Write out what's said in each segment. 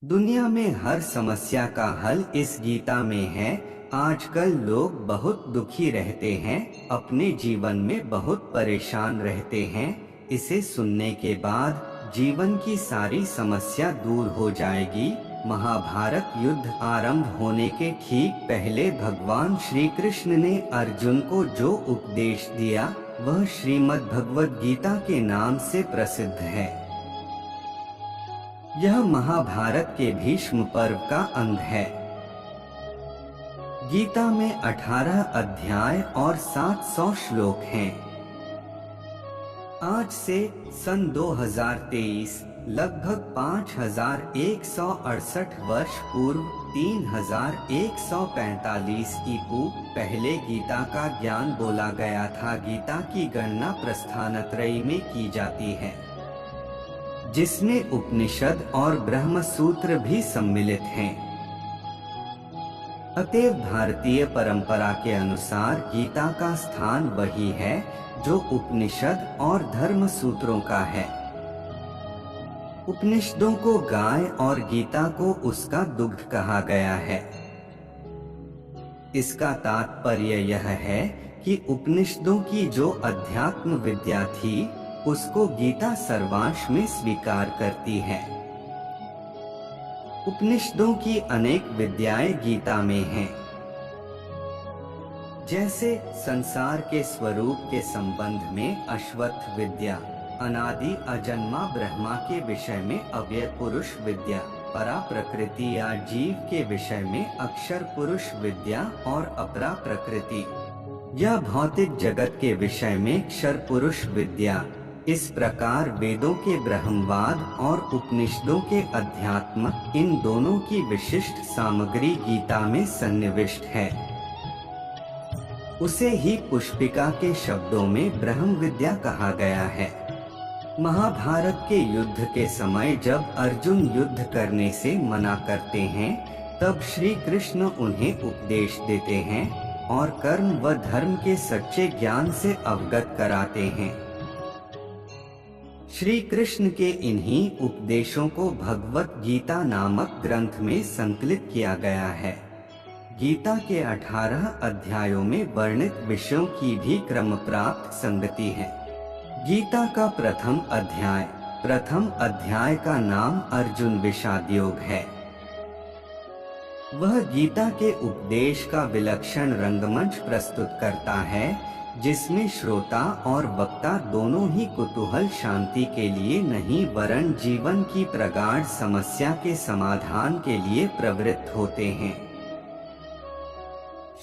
दुनिया में हर समस्या का हल इस गीता में है। आजकल लोग बहुत दुखी रहते हैं, अपने जीवन में बहुत परेशान रहते हैं। इसे सुनने के बाद जीवन की सारी समस्या दूर हो जाएगी। महाभारत युद्ध आरंभ होने के ठीक पहले भगवान श्री कृष्ण ने अर्जुन को जो उपदेश दिया वह श्रीमद् भगवद गीता के नाम से प्रसिद्ध है। यह महाभारत के भीष्म पर्व का अंग है। गीता में 18 अध्याय और 700 श्लोक हैं। आज से सन 2023 लगभग 5168 वर्ष पूर्व 3145 ईपू पहले गीता का ज्ञान बोला गया था। गीता की गणना प्रस्थानत्रयी में की जाती है, जिसमें उपनिषद और ब्रह्म सूत्र भी सम्मिलित हैं। अतएव भारतीय परंपरा के अनुसार गीता का स्थान वही है जो उपनिषद और धर्म सूत्रों का है। उपनिषदों को गाय और गीता को उसका दुग्ध कहा गया है। इसका तात्पर्य यह है कि उपनिषदों की जो अध्यात्म विद्या थी उसको गीता सर्वांश में स्वीकार करती है। उपनिषदों की अनेक विद्याएं गीता में हैं, जैसे संसार के स्वरूप के संबंध में अश्वत्थ विद्या, अनादि अजन्मा ब्रह्मा के विषय में अव्यय पुरुष विद्या, परा प्रकृति या जीव के विषय में अक्षर पुरुष विद्या और अपरा प्रकृति या भौतिक जगत के विषय में क्षर पुरुष विद्या। इस प्रकार वेदों के ब्रह्मवाद और उपनिषदों के अध्यात्म, इन दोनों की विशिष्ट सामग्री गीता में सन्निविष्ट है। उसे ही पुष्पिका के शब्दों में ब्रह्म विद्या कहा गया है। महाभारत के युद्ध के समय जब अर्जुन युद्ध करने से मना करते हैं, तब श्री कृष्ण उन्हें उपदेश देते हैं और कर्म व धर्म के सच्चे ज्ञान से अवगत कराते हैं। श्री कृष्ण के इन्हीं उपदेशों को भगवत गीता नामक ग्रंथ में संकलित किया गया है। गीता के 18 अध्यायों में वर्णित विषयों की भी क्रम प्राप्त संगति है। गीता का प्रथम अध्याय का नाम अर्जुन विषाद योग है। वह गीता के उपदेश का विलक्षण रंगमंच प्रस्तुत करता है, जिसमें श्रोता और वक्ता दोनों ही कुतूहल शांति के लिए नहीं वरन जीवन की प्रगाढ़ समस्या के समाधान के लिए प्रवृत्त होते हैं।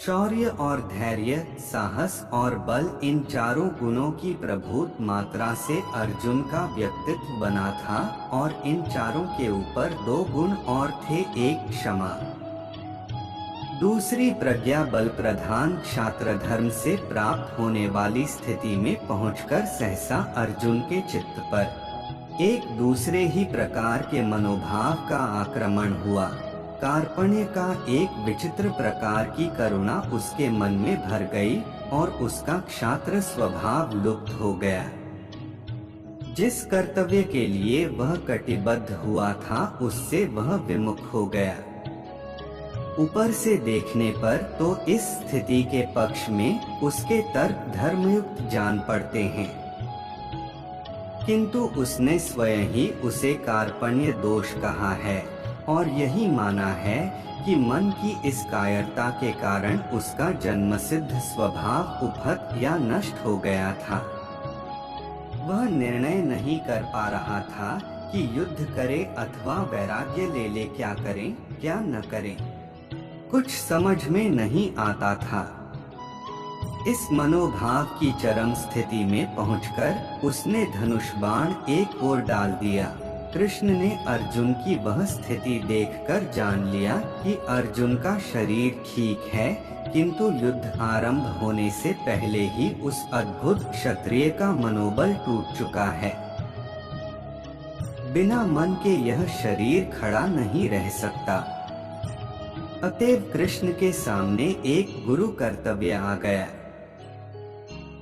शौर्य और धैर्य, साहस और बल, इन चारों गुणों की प्रभुत मात्रा से अर्जुन का व्यक्तित्व बना था और इन चारों के ऊपर 2 गुण और थे, एक क्षमा, दूसरी प्रज्ञा। बल प्रधान क्षात्र धर्म से प्राप्त होने वाली स्थिति में पहुंचकर सहसा अर्जुन के चित्त पर एक दूसरे ही प्रकार के मनोभाव का आक्रमण हुआ। कार्पण्य का एक विचित्र प्रकार की करुणा उसके मन में भर गई और उसका क्षात्र स्वभाव लुप्त हो गया। जिस कर्तव्य के लिए वह कटिबद्ध हुआ था उससे वह विमुख हो गया। ऊपर से देखने पर तो इस स्थिति के पक्ष में उसके तर्क धर्मयुक्त जान पड़ते हैं, किंतु उसने स्वयं ही उसे कार्पण्य दोष कहा है और यही माना है कि मन की इस कायरता के कारण उसका जन्मसिद्ध स्वभाव उपहत या नष्ट हो गया था। वह निर्णय नहीं कर पा रहा था कि युद्ध करे अथवा वैराग्य ले, क्या करें क्या न करें, कुछ समझ में नहीं आता था। इस मनोभाव की चरम स्थिति में पहुंचकर उसने धनुष बाण एक ओर डाल दिया। कृष्ण ने अर्जुन की वह स्थिति देखकर जान लिया कि अर्जुन का शरीर ठीक है, किंतु युद्ध आरंभ होने से पहले ही उस अद्भुत क्षत्रिय का मनोबल टूट चुका है। बिना मन के यह शरीर खड़ा नहीं रह सकता। अतएव कृष्ण के सामने एक गुरु कर्तव्य आ गया।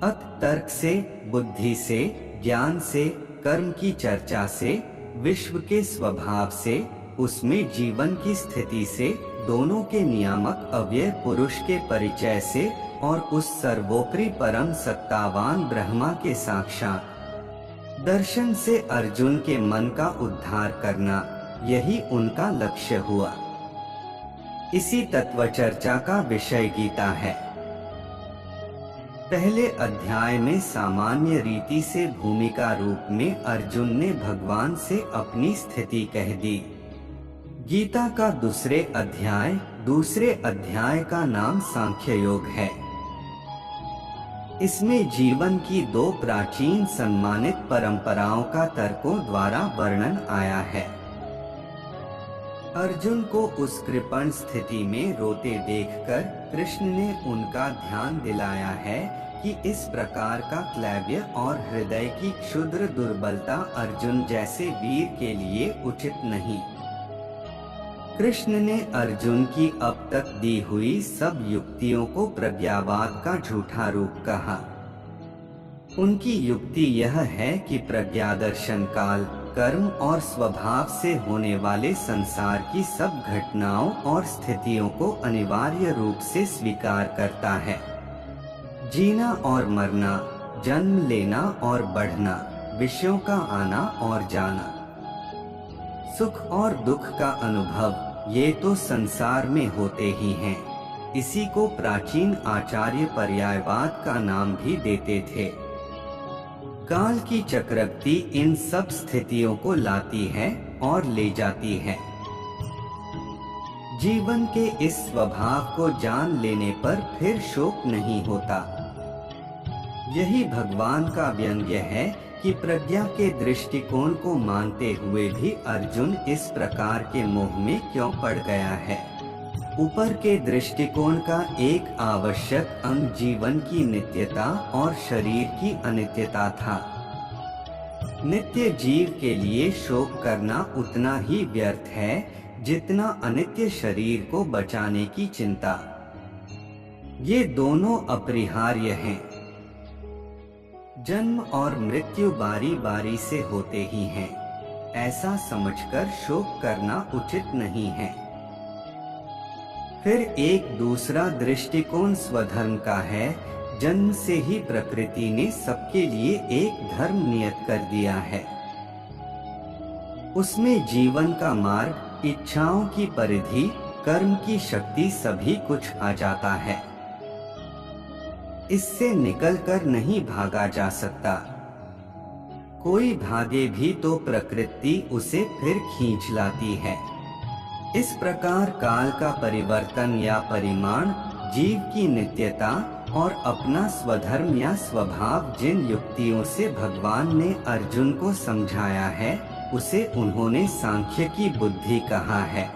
अत तर्क से, बुद्धि से, ज्ञान से, कर्म की चर्चा से, विश्व के स्वभाव से, उसमें जीवन की स्थिति से, दोनों के नियामक अव्यय पुरुष के परिचय से और उस सर्वोपरि परम सत्तावान ब्रह्मा के साक्षात दर्शन से अर्जुन के मन का उद्धार करना, यही उनका लक्ष्य हुआ। इसी तत्व चर्चा का विषय गीता है। पहले अध्याय में सामान्य रीति से भूमिका रूप में अर्जुन ने भगवान से अपनी स्थिति कह दी। गीता का दूसरे अध्याय का नाम सांख्य योग है। इसमें जीवन की दो प्राचीन सम्मानित परंपराओं का तर्कों द्वारा वर्णन आया है। अर्जुन को उस कृपण स्थिति में रोते देखकर कृष्ण ने उनका ध्यान दिलाया है कि इस प्रकार का क्लैब्य और हृदय की क्षुद्र दुर्बलता अर्जुन जैसे वीर के लिए उचित नहीं। कृष्ण ने अर्जुन की अब तक दी हुई सब युक्तियों को प्रज्ञावाद का झूठा रूप कहा। उनकी युक्ति यह है कि प्रज्ञा दर्शन काल, कर्म और स्वभाव से होने वाले संसार की सब घटनाओं और स्थितियों को अनिवार्य रूप से स्वीकार करता है। जीना और मरना, जन्म लेना और बढ़ना, विषयों का आना और जाना, सुख और दुख का अनुभव, ये तो संसार में होते ही हैं। इसी को प्राचीन आचार्य पर्यायवाद का नाम भी देते थे। काल की चक्रवर्ती इन सब स्थितियों को लाती है और ले जाती है। जीवन के इस स्वभाव को जान लेने पर फिर शोक नहीं होता। यही भगवान का व्यंग्य है कि प्रज्ञा के दृष्टिकोण को मानते हुए भी अर्जुन इस प्रकार के मोह में क्यों पड़ गया है। ऊपर के दृष्टिकोण का एक आवश्यक अंग जीवन की नित्यता और शरीर की अनित्यता था। नित्य जीव के लिए शोक करना उतना ही व्यर्थ है जितना अनित्य शरीर को बचाने की चिंता। ये दोनों अपरिहार्य हैं। जन्म और मृत्यु बारी बारी से होते ही हैं। ऐसा समझकर शोक करना उचित नहीं है। फिर एक दूसरा दृष्टिकोण स्वधर्म का है। जन्म से ही प्रकृति ने सबके लिए एक धर्म नियत कर दिया है। उसमें जीवन का मार्ग, इच्छाओं की परिधि, कर्म की शक्ति सभी कुछ आ जाता है। इससे निकलकर नहीं भागा जा सकता। कोई भागे भी तो प्रकृति उसे फिर खींच लाती है। इस प्रकार काल का परिवर्तन या परिमाण, जीव की नित्यता और अपना स्वधर्म या स्वभाव जिन युक्तियों से भगवान ने अर्जुन को समझाया है, उसे उन्होंने सांख्य की बुद्धि कहा है।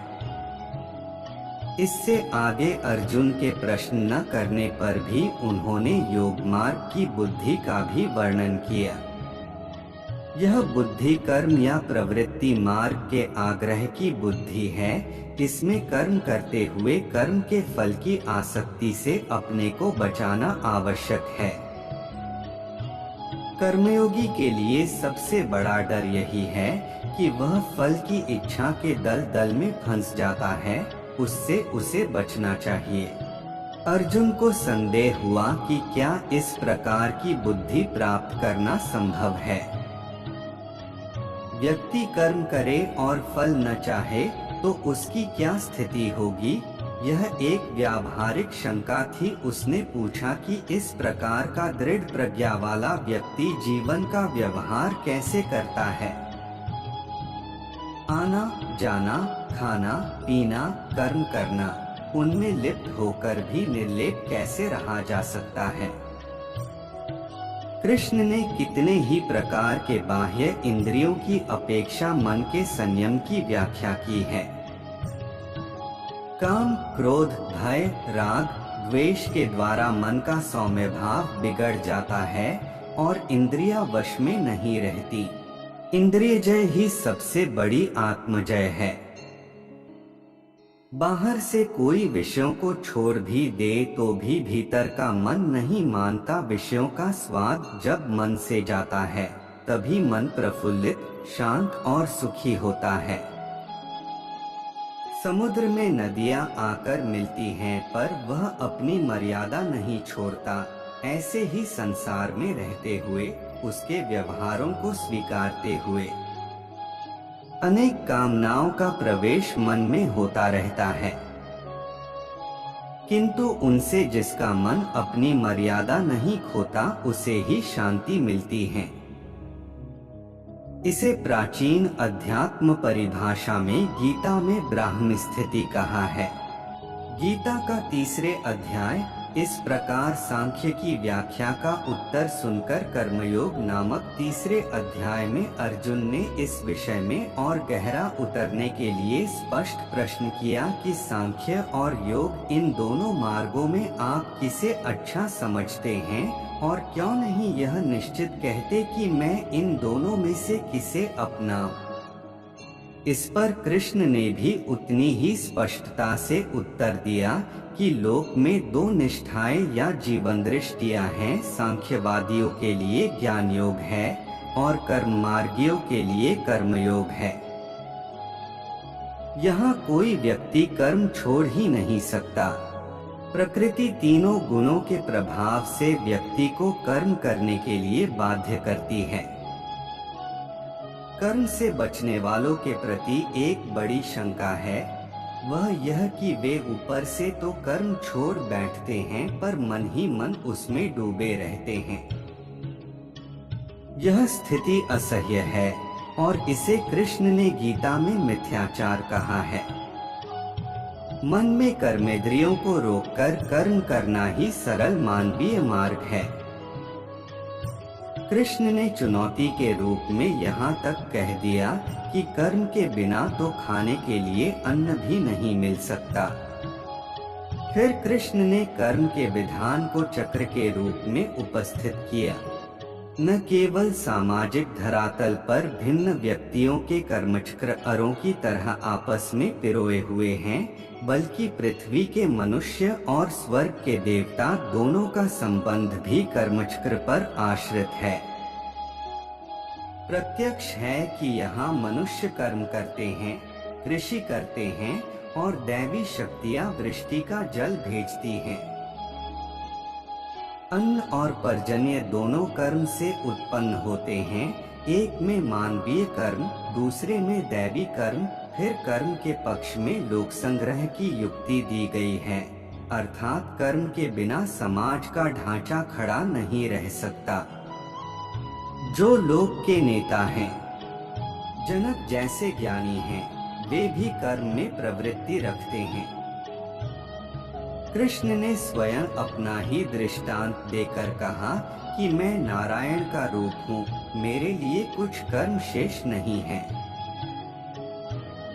इससे आगे अर्जुन के प्रश्न न करने पर भी उन्होंने योग मार्ग की बुद्धि का भी वर्णन किया। यह बुद्धि कर्म या प्रवृत्ति मार्ग के आग्रह की बुद्धि है। इसमें कर्म करते हुए कर्म के फल की आसक्ति से अपने को बचाना आवश्यक है। कर्मयोगी के लिए सबसे बड़ा डर यही है कि वह फल की इच्छा के दलदल में फंस जाता है। उससे उसे बचना चाहिए। अर्जुन को संदेह हुआ कि क्या इस प्रकार की बुद्धि प्राप्त करना संभव है। व्यक्ति कर्म करे और फल न चाहे तो उसकी क्या स्थिति होगी, यह एक व्यावहारिक शंका थी। उसने पूछा कि इस प्रकार का दृढ़ प्रज्ञा वाला व्यक्ति जीवन का व्यवहार कैसे करता है। आना जाना, खाना पीना, कर्म करना, उनमें लिप्त होकर भी निर्लेप कैसे रहा जा सकता है। कृष्ण ने कितने ही प्रकार के बाह्य इंद्रियों की अपेक्षा मन के संयम की व्याख्या की है। काम, क्रोध, भय, राग, द्वेष के द्वारा मन का सौम्य भाव बिगड़ जाता है और इंद्रियां वश में नहीं रहती। इंद्रिय जय ही सबसे बड़ी आत्मजय है। बाहर से कोई विषयों को छोड़ भी दे तो भी भीतर का मन नहीं मानता। विषयों का स्वाद जब मन से जाता है तभी मन प्रफुल्लित, शांत और सुखी होता है। समुद्र में नदियां आकर मिलती हैं पर वह अपनी मर्यादा नहीं छोड़ता। ऐसे ही संसार में रहते हुए, उसके व्यवहारों को स्वीकारते हुए, अनेक कामनाओं का प्रवेश मन में होता रहता है, किंतु उनसे जिसका मन अपनी मर्यादा नहीं खोता उसे ही शांति मिलती है। इसे प्राचीन अध्यात्म परिभाषा में गीता में ब्राह्म स्थिति कहा है। गीता का 3 अध्याय इस प्रकार सांख्य की व्याख्या का उत्तर सुनकर कर्मयोग नामक 3 अध्याय में अर्जुन ने इस विषय में और गहरा उतरने के लिए स्पष्ट प्रश्न किया कि सांख्य और योग इन दोनों मार्गों में आप किसे अच्छा समझते हैं, और क्यों नहीं यह निश्चित कहते कि मैं इन दोनों में से किसे अपनाऊं। इस पर कृष्ण ने भी उतनी ही स्पष्टता से उत्तर दिया कि लोक में 2 निष्ठाएं या जीवन दृष्टियां हैं। सांख्यवादियों के लिए ज्ञान योग है और कर्म मार्गियों के लिए कर्मयोग है। यहाँ कोई व्यक्ति कर्म छोड़ ही नहीं सकता। प्रकृति तीनों गुणों के प्रभाव से व्यक्ति को कर्म करने के लिए बाध्य करती है। कर्म से बचने वालों के प्रति एक बड़ी शंका है, वह यह कि वे ऊपर से तो कर्म छोड़ बैठते हैं पर मन ही मन उसमें डूबे रहते हैं। यह स्थिति असह्य है और इसे कृष्ण ने गीता में मिथ्याचार कहा है। मन में कर्मेंद्रियों को रोककर कर्म करना ही सरल मानवीय मार्ग है। कृष्ण ने चुनौती के रूप में यहाँ तक कह दिया कि कर्म के बिना तो खाने के लिए अन्न भी नहीं मिल सकता। फिर कृष्ण ने कर्म के विधान को चक्र के रूप में उपस्थित किया। न केवल सामाजिक धरातल पर भिन्न व्यक्तियों के कर्मचक्र अरों की तरह आपस में पिरोए हुए हैं, बल्कि पृथ्वी के मनुष्य और स्वर्ग के देवता दोनों का संबंध भी कर्मचक्र पर आश्रित है। प्रत्यक्ष है कि यहाँ मनुष्य कर्म करते हैं, कृषि करते हैं और दैवी शक्तियाँ वृष्टि का जल भेजती हैं। अन्न और पर्जन्य दोनों कर्म से उत्पन्न होते हैं। एक में मानवीय कर्म, दूसरे में दैवी कर्म। फिर कर्म के पक्ष में लोक संग्रह की युक्ति दी गई है, अर्थात कर्म के बिना समाज का ढांचा खड़ा नहीं रह सकता। जो लोक के नेता हैं, जनक जैसे ज्ञानी हैं, वे भी कर्म में प्रवृत्ति रखते हैं। कृष्ण ने स्वयं अपना ही दृष्टांत देकर कहा कि मैं नारायण का रूप हूँ, मेरे लिए कुछ कर्म शेष नहीं है।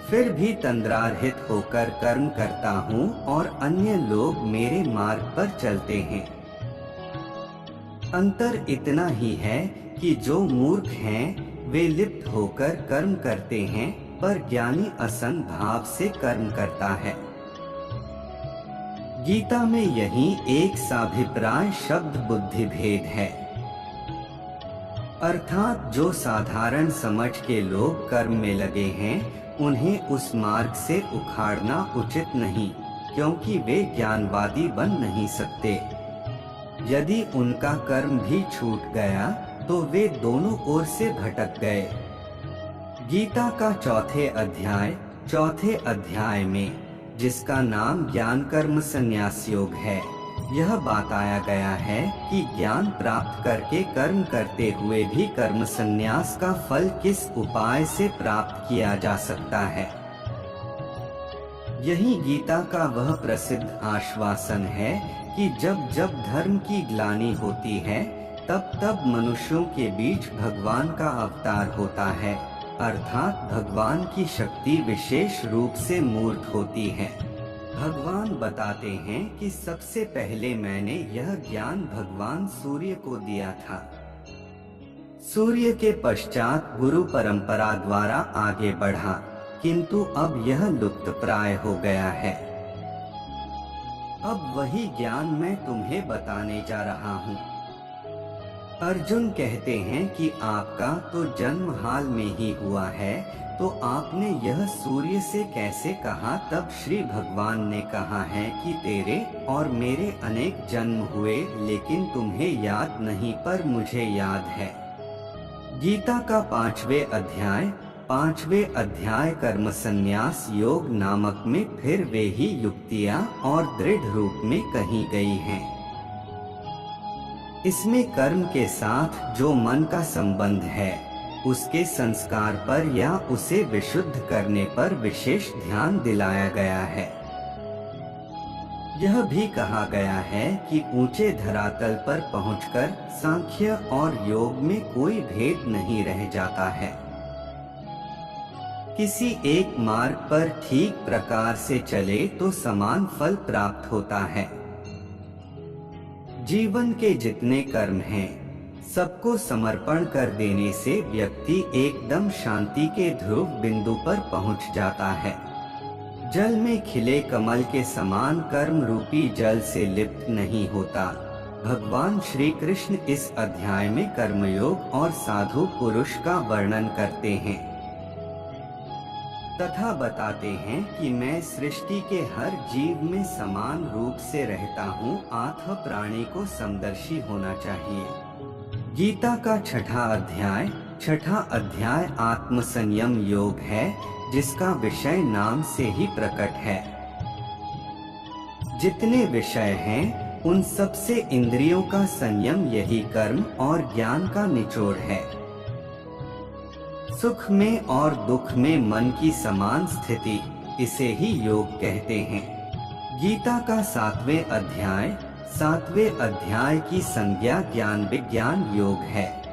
फिर भी तंद्रारहित होकर कर्म करता हूँ और अन्य लोग मेरे मार्ग पर चलते हैं। अंतर इतना ही है कि जो मूर्ख हैं, वे लिप्त होकर कर्म करते हैं, पर ज्ञानी असंग भाव से कर्म करता है। गीता में यही एक साभिप्राय शब्द बुद्धि भेद है, अर्थात जो साधारण समझ के लोग कर्म में लगे हैं, उन्हें उस मार्ग से उखाड़ना उचित नहीं, क्योंकि वे ज्ञानवादी बन नहीं सकते। यदि उनका कर्म भी छूट गया तो वे दोनों ओर से भटक गए। गीता का चौथे अध्याय में, जिसका नाम ज्ञान कर्म संन्यास योग है, यह बताया गया है कि ज्ञान प्राप्त करके कर्म करते हुए भी कर्म संन्यास का फल किस उपाय से प्राप्त किया जा सकता है। यही गीता का वह प्रसिद्ध आश्वासन है कि जब जब धर्म की ग्लानि होती है, तब तब मनुष्यों के बीच भगवान का अवतार होता है, अर्थात भगवान की शक्ति विशेष रूप से मूर्त होती है। भगवान बताते हैं कि सबसे पहले मैंने यह ज्ञान भगवान सूर्य को दिया था। सूर्य के पश्चात गुरु परंपरा द्वारा आगे बढ़ा, किंतु अब यह लुप्त प्राय हो गया है। अब वही ज्ञान मैं तुम्हें बताने जा रहा हूँ। अर्जुन कहते हैं कि आपका तो जन्म हाल में ही हुआ है, तो आपने यह सूर्य से कैसे कहा? तब श्री भगवान ने कहा है कि तेरे और मेरे अनेक जन्म हुए, लेकिन तुम्हें याद नहीं, पर मुझे याद है। गीता का 5वें अध्याय कर्म संन्यास योग नामक में फिर वे ही युक्तियां और दृढ़ रूप में कही गई हैं। इसमें कर्म के साथ जो मन का संबंध है, उसके संस्कार पर या उसे विशुद्ध करने पर विशेष ध्यान दिलाया गया है। यह भी कहा गया है कि ऊंचे धरातल पर पहुंचकर सांख्य और योग में कोई भेद नहीं रह जाता है। किसी एक मार्ग पर ठीक प्रकार से चले तो समान फल प्राप्त होता है। जीवन के जितने कर्म हैं, सबको समर्पण कर देने से व्यक्ति एकदम शांति के ध्रुव बिंदु पर पहुंच जाता है। जल में खिले कमल के समान कर्म रूपी जल से लिप्त नहीं होता। भगवान श्री कृष्ण इस अध्याय में कर्मयोग और साधु पुरुष का वर्णन करते हैं तथा बताते हैं कि मैं सृष्टि के हर जीव में समान रूप से रहता हूँ। आत्म प्राणी को समदर्शी होना चाहिए। गीता का छठा अध्याय आत्म संयम योग है, जिसका विषय नाम से ही प्रकट है। जितने विषय हैं, उन सब से इंद्रियों का संयम यही कर्म और ज्ञान का निचोड़ है। सुख में और दुख में मन की समान स्थिति, इसे ही योग कहते हैं। गीता का 7वें अध्याय की संज्ञा ज्ञान विज्ञान योग है।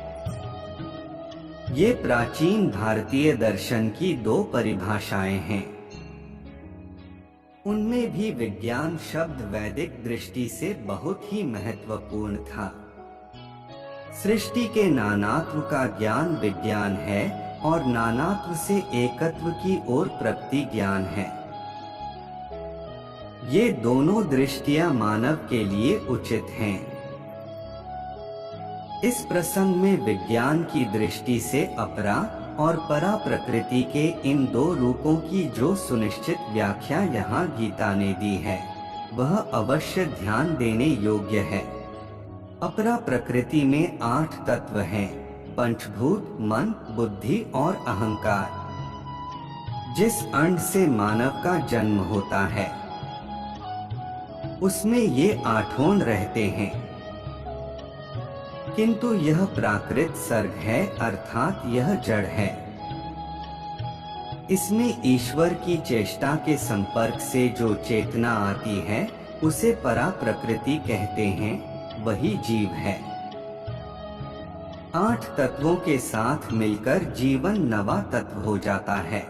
ये प्राचीन भारतीय दर्शन की 2 परिभाषाएं हैं। उनमें भी विज्ञान शब्द वैदिक दृष्टि से बहुत ही महत्वपूर्ण था। सृष्टि के नानात्व का ज्ञान विज्ञान है और नानात्व से एकत्व की ओर प्रगति ज्ञान है। ये दोनों दृष्टियां मानव के लिए उचित हैं। इस प्रसंग में विज्ञान की दृष्टि से अपरा और परा प्रकृति के इन 2 रूपों की जो सुनिश्चित व्याख्या यहाँ गीता ने दी है, वह अवश्य ध्यान देने योग्य है। अपरा प्रकृति में 8 तत्व हैं: पंचभूत, मन, बुद्धि और अहंकार। जिस अंड से मानव का जन्म होता है, उसमें ये 8 रहते हैं। किंतु यह प्राकृत सर्ग है, अर्थात यह जड़ है। इसमें ईश्वर की चेष्टा के संपर्क से जो चेतना आती है, उसे परा प्रकृति कहते हैं, वही जीव है। 8 तत्वों के साथ मिलकर जीवन नवा तत्व हो जाता है।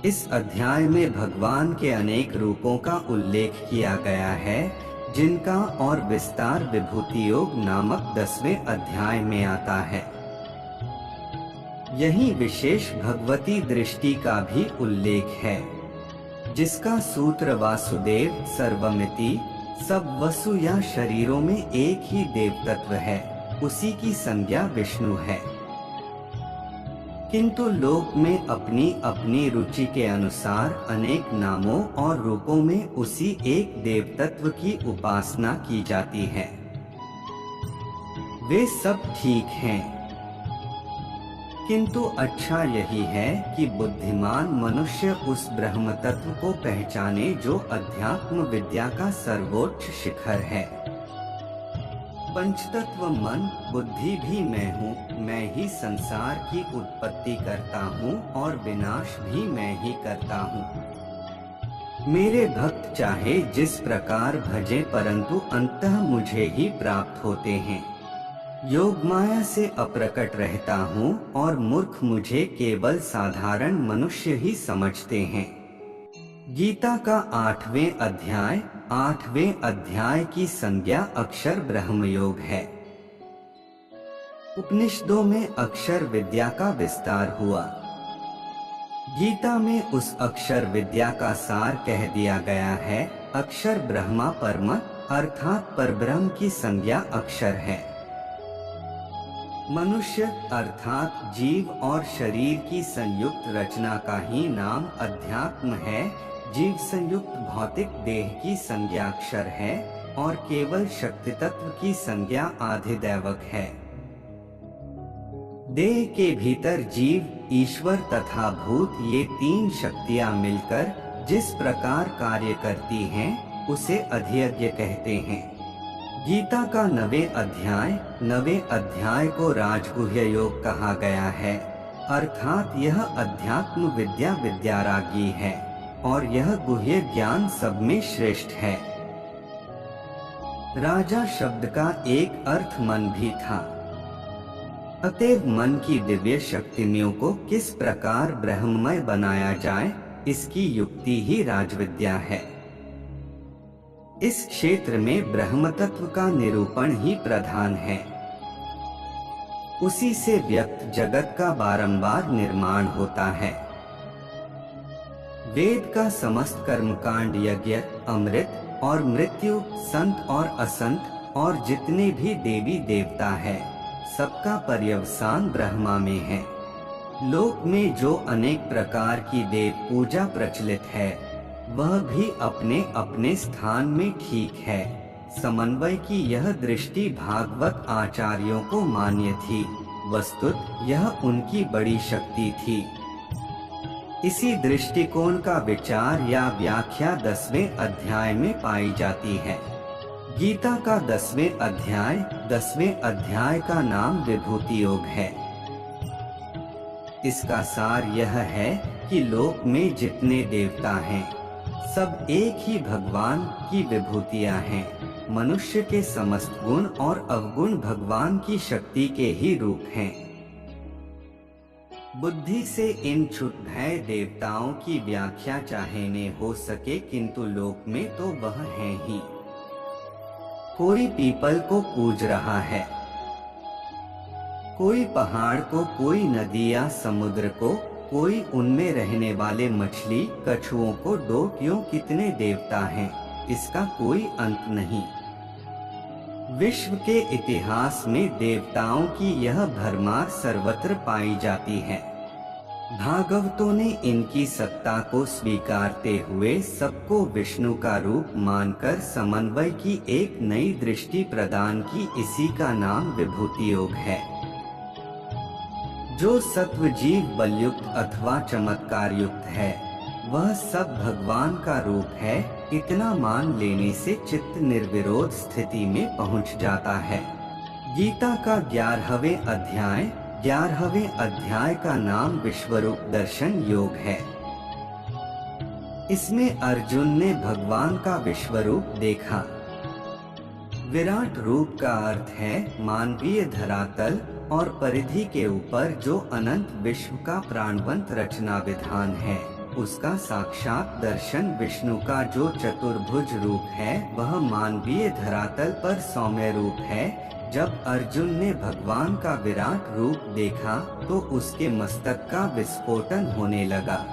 इस अध्याय में भगवान के अनेक रूपों का उल्लेख किया गया है, जिनका और विस्तार विभूति योग नामक 10वें अध्याय में आता है। यही विशेष भगवती दृष्टि का भी उल्लेख है, जिसका सूत्र वासुदेव सर्वमिति, सब वसु या शरीरों में एक ही देव तत्व है, उसी की संज्ञा विष्णु है। किंतु लोक में अपनी अपनी रुचि के अनुसार अनेक नामों और रूपों में उसी एक देव तत्व की उपासना की जाती है। वे सब ठीक हैं, किंतु अच्छा यही है कि बुद्धिमान मनुष्य उस ब्रह्म तत्व को पहचाने जो अध्यात्म विद्या का सर्वोच्च शिखर है। पंचतत्व मन, बुद्धि भी मैं हूँ, मैं ही संसार की उत्पत्ति करता हूँ और विनाश भी मैं ही करता हूँ। मेरे भक्त चाहे जिस प्रकार भजे, परंतु अंततः मुझे ही प्राप्त होते हैं। योग माया से अप्रकट रहता हूँ और मूर्ख मुझे केवल साधारण मनुष्य ही समझते हैं। गीता का 8वें अध्याय की संज्ञा अक्षर ब्रह्म योग है। उपनिषदों में अक्षर विद्या का विस्तार हुआ। गीता में उस अक्षर विद्या का सार कह दिया गया है। अक्षर ब्रह्मा परम, अर्थात परब्रह्म की संज्ञा अक्षर है। मनुष्य अर्थात जीव और शरीर की संयुक्त रचना का ही नाम अध्यात्म है। जीव संयुक्त भौतिक देह की संज्ञाक्षर है और केवल शक्ति तत्व की संज्ञा आधिदैवक है। देह के भीतर जीव, ईश्वर तथा भूत, ये तीन शक्तियां मिलकर जिस प्रकार कार्य करती हैं, उसे अधियज्ञ कहते हैं। गीता का 9वें अध्याय को राजगुह्य योग कहा गया है, अर्थात यह अध्यात्म विद्या विद्यारागी है और यह गुह्य ज्ञान सब में श्रेष्ठ है। राजा शब्द का एक अर्थ मन भी था। अतएव मन की दिव्य शक्तियों को किस प्रकार ब्रह्ममय बनाया जाए, इसकी युक्ति ही राजविद्या है। इस क्षेत्र में ब्रह्म तत्व का निरूपण ही प्रधान है। उसी से व्यक्त जगत का बारंबार निर्माण होता है। वेद का समस्त कर्मकांड, यज्ञ, अमृत और मृत्यु, संत और असंत और जितने भी देवी देवता है, सबका पर्यवसान ब्रह्मा में है। लोक में जो अनेक प्रकार की देव पूजा प्रचलित है, वह भी अपने अपने स्थान में ठीक है। समन्वय की यह दृष्टि भागवत आचार्यों को मान्य थी। वस्तुत यह उनकी बड़ी शक्ति थी। इसी दृष्टिकोण का विचार या व्याख्या 10वें अध्याय में पाई जाती है। गीता का 10वें अध्याय का नाम विभूति योग है। इसका सार यह है कि लोक में जितने देवता हैं, सब एक ही भगवान की विभूतियां हैं। मनुष्य के समस्त गुण और अवगुण भगवान की शक्ति के ही रूप हैं। बुद्धि से इन छुट भय देवताओं की व्याख्या चाहे ने हो सके, किंतु लोक में तो वह है ही। कोई पीपल को पूज रहा है, कोई पहाड़ को, कोई नदी या समुद्र को, कोई उनमें रहने वाले मछली, कछुओं को, डोटियों, कितने देवता हैं, इसका कोई अंत नहीं। विश्व के इतिहास में देवताओं की यह भरमार सर्वत्र पाई जाती है। भागवतों ने इनकी सत्ता को स्वीकारते हुए सबको विष्णु का रूप मानकर समन्वय की एक नई दृष्टि प्रदान की। इसी का नाम विभूति योग है। जो सत्व जीव बलयुक्त अथवा चमत्कार युक्त है, वह सब भगवान का रूप है। इतना मान लेने से चित्त निर्विरोध स्थिति में पहुंच जाता है। गीता का 11वें अध्याय का नाम विश्वरूप दर्शन योग है। इसमें अर्जुन ने भगवान का विश्वरूप देखा। विराट रूप का अर्थ है मानवीय धरातल और परिधि के ऊपर जो अनंत विश्व का प्राणवंत रचना विधान है, उसका साक्षात दर्शन। विष्णु का जो चतुर्भुज रूप है, वह मानवीय धरातल पर सौम्य रूप है। जब अर्जुन ने भगवान का विराट रूप देखा, तो उसके मस्तक का विस्फोटन होने लगा।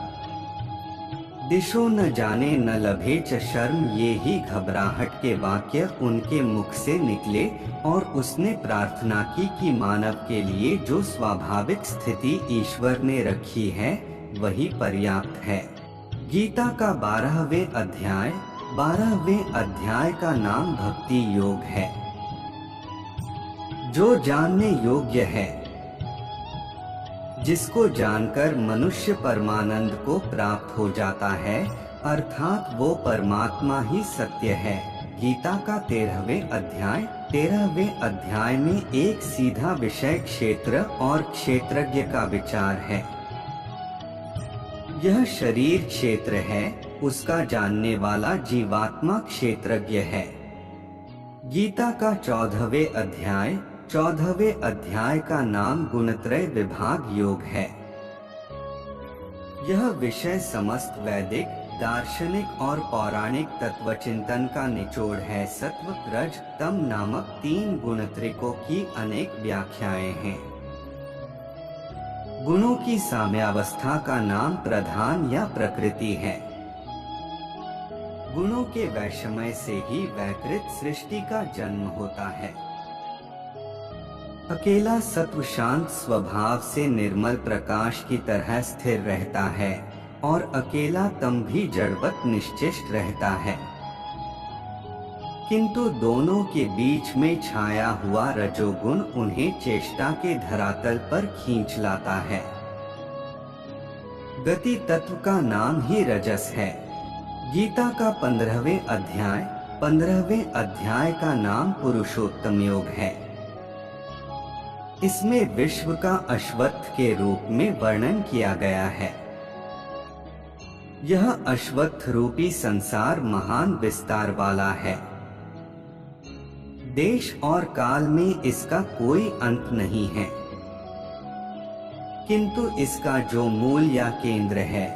दिशो न जाने न लभे च शर्म, ये ही घबराहट के वाक्य उनके मुख से निकले और उसने प्रार्थना की कि मानव के लिए जो स्वाभाविक स्थिति ईश्वर ने रखी है, वही पर्याप्त है। गीता का 12वें अध्याय का नाम भक्ति योग है। जो जानने योग्य है, जिसको जानकर मनुष्य परमानंद को प्राप्त हो जाता है, अर्थात वो परमात्मा ही सत्य है। गीता का 13वें अध्याय में एक सीधा विषय क्षेत्र और क्षेत्रज्ञ का विचार है। यह शरीर क्षेत्र है, उसका जानने वाला जीवात्मा क्षेत्रज्ञ है। गीता का 14वें अध्याय का नाम गुणत्रय विभाग योग है। यह विषय समस्त वैदिक, दार्शनिक और पौराणिक तत्वचिंतन का निचोड़ है। सत्व, रज, तम नामक 3 गुणत्रिकों की अनेक व्याख्याएं हैं। गुणों की साम्यावस्था का नाम प्रधान या प्रकृति है। गुणों के वैषम्य से ही वैकृत सृष्टि का जन्म होता है। अकेला सत्व शांत स्वभाव से निर्मल प्रकाश की तरह स्थिर रहता है और अकेला तम भी जड़वत निश्चेष्ट रहता है, किंतु दोनों के बीच में छाया हुआ रजोगुण उन्हें चेष्टा के धरातल पर खींच लाता है। गति तत्व का नाम ही रजस है। गीता का 15वें अध्याय का नाम पुरुषोत्तम योग है। इसमें विश्व का अश्वत्थ के रूप में वर्णन किया गया है। यह अश्वत्थ रूपी संसार महान विस्तार वाला है। देश और काल में इसका कोई अंत नहीं है, किंतु इसका जो मूल या केंद्र है,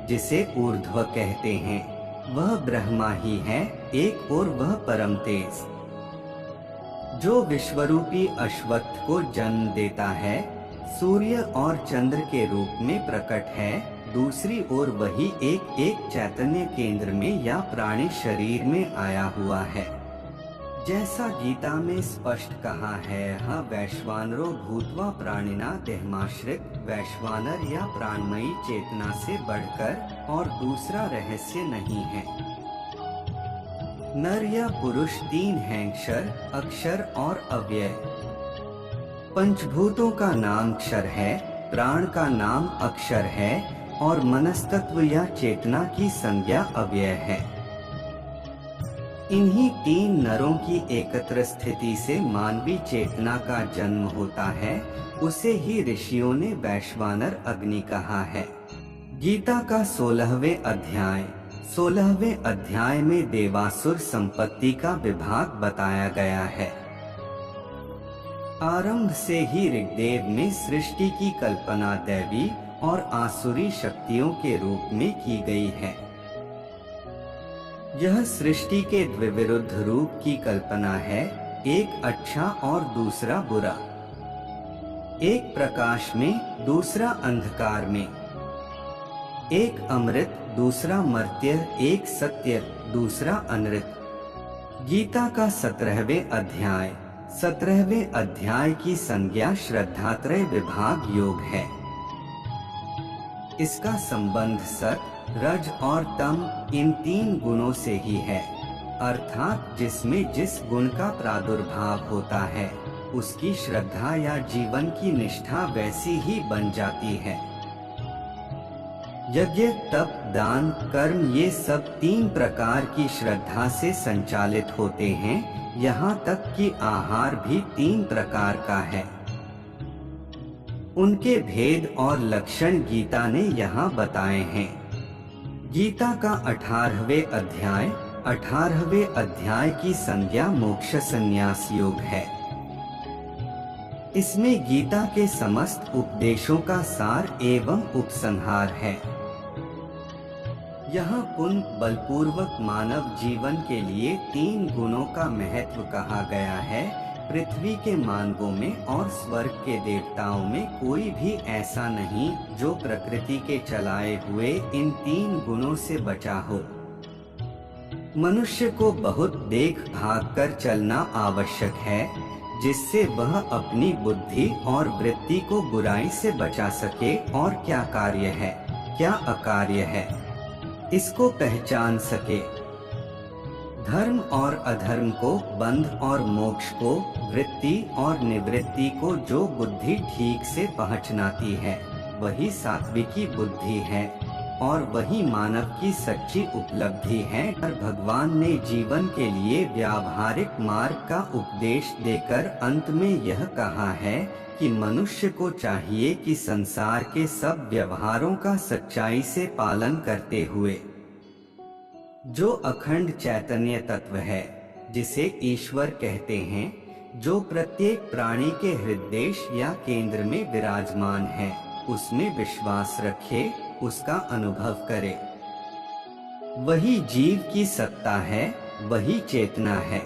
जिसे ऊर्ध्व कहते हैं, वह ब्रह्मा ही है, एक और वह परम तेज, जो विश्वरूपी अश्वत्थ को जन्म देता है, सूर्य और चंद्र के रूप में प्रकट है। दूसरी ओर वही एक एक चैतन्य केंद्र में या प्राणी शरीर में आया हुआ है। जैसा गीता में स्पष्ट कहा है, यह वैश्वानरो भूत्वा प्राणिना देहमाश्रित, वैश्वानर या प्राणमयी चेतना से बढ़कर और दूसरा रहस्य नहीं है। नर या पुरुष तीन हैं, क्षर, अक्षर और अव्यय। पंचभूतों का नाम क्षर है, प्राण का नाम अक्षर है और मनस्तत्व या चेतना की संज्ञा अव्यय है। इन्हीं तीन नरों की एकत्र स्थिति से मानवी चेतना का जन्म होता है। उसे ही ऋषियों ने वैश्वानर अग्नि कहा है। गीता का 16वें अध्याय में देवासुर संपत्ति का विभाग बताया गया है। आरंभ से ही ऋग्वेद में सृष्टि की कल्पना दैवी और आसुरी शक्तियों के रूप में की गई है। यह सृष्टि के द्विविरुद्ध रूप की कल्पना है, एक अच्छा और दूसरा बुरा, एक प्रकाश में दूसरा अंधकार में, एक अमृत दूसरा मर्त्य, एक सत्य दूसरा अनृत। गीता का 17वें अध्याय की संज्ञा श्रद्धात्रय विभाग योग है। इसका संबंध सत, रज और तम इन तीन गुणों से ही है, अर्थात जिसमें जिस गुण का प्रादुर्भाव होता है, उसकी श्रद्धा या जीवन की निष्ठा वैसी ही बन जाती है। यज्ञ, तप, दान, कर्म ये सब तीन प्रकार की श्रद्धा से संचालित होते हैं। यहाँ तक कि आहार भी तीन प्रकार का है। उनके भेद और लक्षण गीता ने यहाँ बताए हैं। गीता का 18वें अध्याय की संज्ञा मोक्ष संन्यास योग है। इसमें गीता के समस्त उपदेशों का सार एवं उपसंहार है। यहाँ पुण्य बलपूर्वक मानव जीवन के लिए तीन गुणों का महत्व कहा गया है। पृथ्वी के मानवों में और स्वर्ग के देवताओं में कोई भी ऐसा नहीं जो प्रकृति के चलाए हुए इन तीन गुणों से बचा हो। मनुष्य को बहुत देख भाग कर चलना आवश्यक है, जिससे वह अपनी बुद्धि और वृत्ति को बुराई से बचा सके और क्या कार्य है, क्या अकार्य है, इसको पहचान सके। धर्म और अधर्म को, बंध और मोक्ष को, वृत्ति और निवृत्ति को जो बुद्धि ठीक से पहचानती है, वही सात्विकी बुद्धि है और वही मानव की सच्ची उपलब्धि है। और भगवान ने जीवन के लिए व्यावहारिक मार्ग का उपदेश देकर अंत में यह कहा है कि मनुष्य को चाहिए कि संसार के सब व्यवहारों का सच्चाई से पालन करते हुए जो अखंड चैतन्य तत्व है, जिसे ईश्वर कहते हैं, जो प्रत्येक प्राणी के हृदय या केंद्र में विराजमान है, उसमें विश्वास रखे, उसका अनुभव करे। वही जीव की सत्ता है, वही चेतना है।